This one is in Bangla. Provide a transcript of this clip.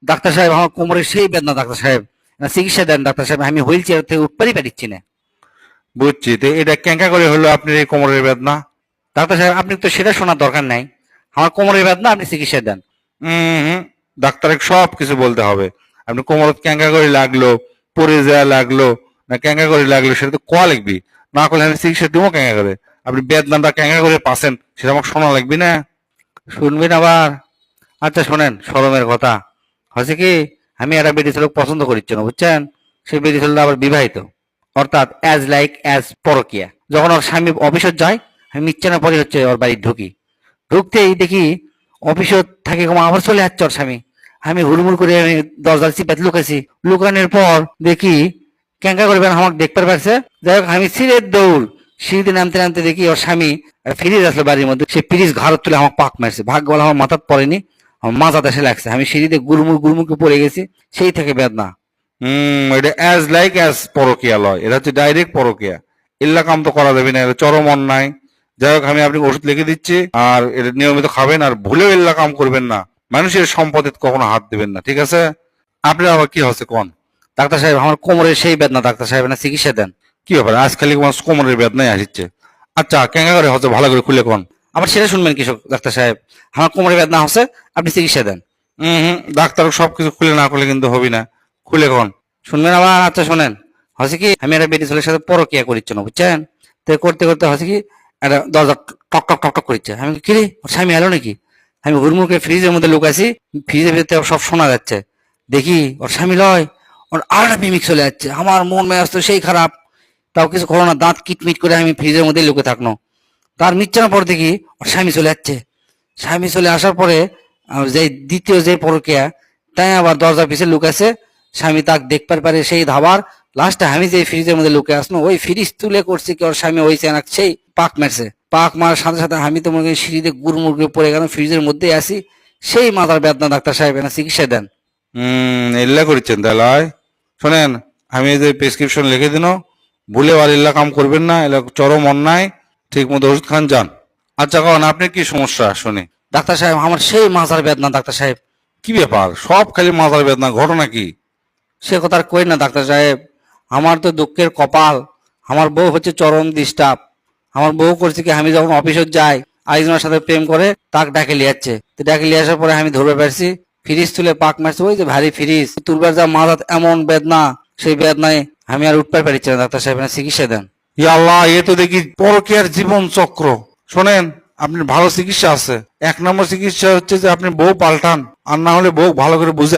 ডাক্তার সাহেব আমার কোমরের সেই বেদনা ডাক্তার সাহেব, চিকিৎসা দেন ডাক্তার সাহেব, আমি হুইল চেয়ার থেকে উঠতেই পারছি না। বুঝছি, তো এটা কেঙ্কা করে হলো আপনার এই কোমরের বেদনা? ডাক্তার সাহেব আপনি তো সেটা শোনার দরকার নাই, আমার কোমরের বেদনা, আপনি চিকিৎসা দেন। হম, ডাক্তারকে সব কিছু বলতে হবে। আপনি কোমর কেঙ্কা করে লাগলো, পড়ে যাওয়া লাগলো না কেঙ্কা করে লাগলো, সেটা তো কোয়া লিখবি। না করলে আমি চিকিৎসা দিব কেঙ্কা করে? আপনি বেদনাটা কেঙ্কা করে পাচ্ছেন সেটা আমাকে শোনা লাগবে না? শুনবেন আবার? আচ্ছা শোনেন, শরমের কথা হচ্ছে কি, আমি একটা বেটি ছেলে পছন্দ করিচ্ছি না বুঝছেন, সেই বেটি ছেলেটা আবার বিবাহিত, অর্থাৎ অ্যাজ লাইক অ্যাজ পরকিয়া। যখন ওর স্বামী অফিসে যায়, আমি মিচ্ছানা পরে হচ্ছে ওর বাড়ি ঢুকি, ঢুকতেই দেখি অফিসে থাকে আবার চলে যাচ্ছে ওর স্বামী। আমি হুড়মুড় করে আমি দরজার চিপাতে লুকাইছি, লুকানোর পর দেখি ক্যাঙ্কা করবেন আমাকে দেখতে পারছে। যাই হোক আমি সিঁড়ির দৌড়, সিঁড়িতে নামতে নামতে দেখি ওর স্বামী ফ্রিজ আসলো বাড়ির মধ্যে, সে ফ্রিজ ঘাড়ত তুলে আমাকে পাক মারছে, ভাগ্য বলে আমার মাথাত পড়েনি, আমার মাথাতে এসে লাগছে, আমি সিঁড়িতে গুড়মুড় গুড়মুড়কে পড়ে গেছি, সেই থেকে বেদনা। এটা অ্যাজ লাইক অ্যাজ পরকিয়া লয়, এটা হচ্ছে ডাইরেক্ট পরকিয়া। এল্লা কাম তো করা যাবে না, এটা চরম অন্যায়। যাই হোক আমি আপনাকে ওষুধ লিখে দিচ্ছি, আর এটা নিয়মিত খাবেন, আর ভুলেও এল্লা কাম করবেন না। মানুষের সম্পদে কখনো হাত দিবেন না, ঠিক আছে? আপনার আবার কি হচ্ছে কোন? ডাক্তার সাহেব আমার কোমরের সেই বেদনা ডাক্তার সাহেব, না চিকিৎসা দেন। কি ব্যাপার, আজ খালি তোমার কোমরের বেদনাই আসছে? আচ্ছা কেঙ্গা করে হচ্ছে ভালো করে খুলে কোন। আবার সেটা শুনবেন কৃষক ডাক্তার সাহেব, আমার কোমরের বেদনা হচ্ছে, আপনি চিকিৎসা দেন। ডাক্তার সবকিছু খুলে না করলে কিন্তু হবি না, খুলে কোন। শুনবেন আবার? আচ্ছা শোনেন, হচ্ছে কি আমি একটা বেটি ছেলের সাথে পরকিয়া করিচ্ছ না বুঝছেন, তো করতে করতে হচ্ছে কি একটা দরজা টক টক টক টক করিচ্ছে, আমি কি রে ওর স্বামী এলো নাকি, আমি হুড়মুড়কে ফ্রিজের মধ্যে লুকাইছি, ফ্রিজের ভিতরে সব শোনা যাচ্ছে, দেখি ওর স্বামী লয়, ওর আর একটা প্রেমিক চলে যাচ্ছে, আমার মন মেজাজ তো সেই খারাপ, তাও কিছু করো না, দাঁত কিটমিট করে আমি ফ্রিজের মধ্যে লুকে থাকলো। তার মিচ্ছানা পর দেখি ওর স্বামী চলে যাচ্ছে, স্বামী চলে আসার পরে যে দ্বিতীয় যে পরকিয়া, তাই আবার দরজার পিছে লুকাছে, স্বামী তাক দেখতে পারে সেই ধাবার, লাস্টে আমি যে ফ্রিজের মধ্যে লুকে আসলো, ওই ফ্রিজ তুলে করছি কি ওর স্বামী ওই চেনাক সেই পাক মারছে, পাক মারার সাথে সাথে আমি তো মনে করি সিঁড়িতে গুড়মুড়কে পড়ে গেলাম, ফ্রিজের মধ্যেই আসি, সেই মাথার বেদনা ডাক্তার সাহেব, এনা চিকিৎসা দেন। এল্লা করেছেন তাহলে? শোনেন, আমি এই যে প্রেসক্রিপশন লিখে দিন, ভুলে আর এল্লা কাম করবেন না, এলা চরম অন্যায়। ঠিক মতো ওষুধ খান, যান। আচ্ছা কন আপনার কি সমস্যা শুনি। ডাক্তার সাহেব আমার সেই মাথার বেদনা ডাক্তার সাহেব। কি ব্যাপার, সব খালি মাথার বেদনা, ঘটনা কি? সে কথা আর কই না ডাক্তার সাহেব, আমার তো দুঃখের কপাল, আমার বউ হচ্ছে চরম ডিস্টার্ব। আমার বউ করছে কি, আমি যখন অফিসে যাই আরেকজনের সাথে প্রেম করে, তাক ডাকে লিয়ে যাচ্ছে, তো ডাকে লিয়ে আসার পরে আমি ধরবে পারছি, ফ্রিজ তুলে পাক মারছে, ওই যে ভারী ফ্রিজ তুলবার যা মাথাত এমন বেদনা, সেই বেদনায় আমি আর উঠতে পারছি না ডাক্তার সাহেব, না চিকিৎসা দেন। ইয়া আল্লাহ, এ তো দেখি পরকীয়ার জীবন চক্র। শোনেন, আপনার ভালো চিকিৎসা আছে। 1 নম্বর চিকিৎসা হচ্ছে যে আপনি বউ পাল্টান, আর না হলে বউ ভালো করে বুঝে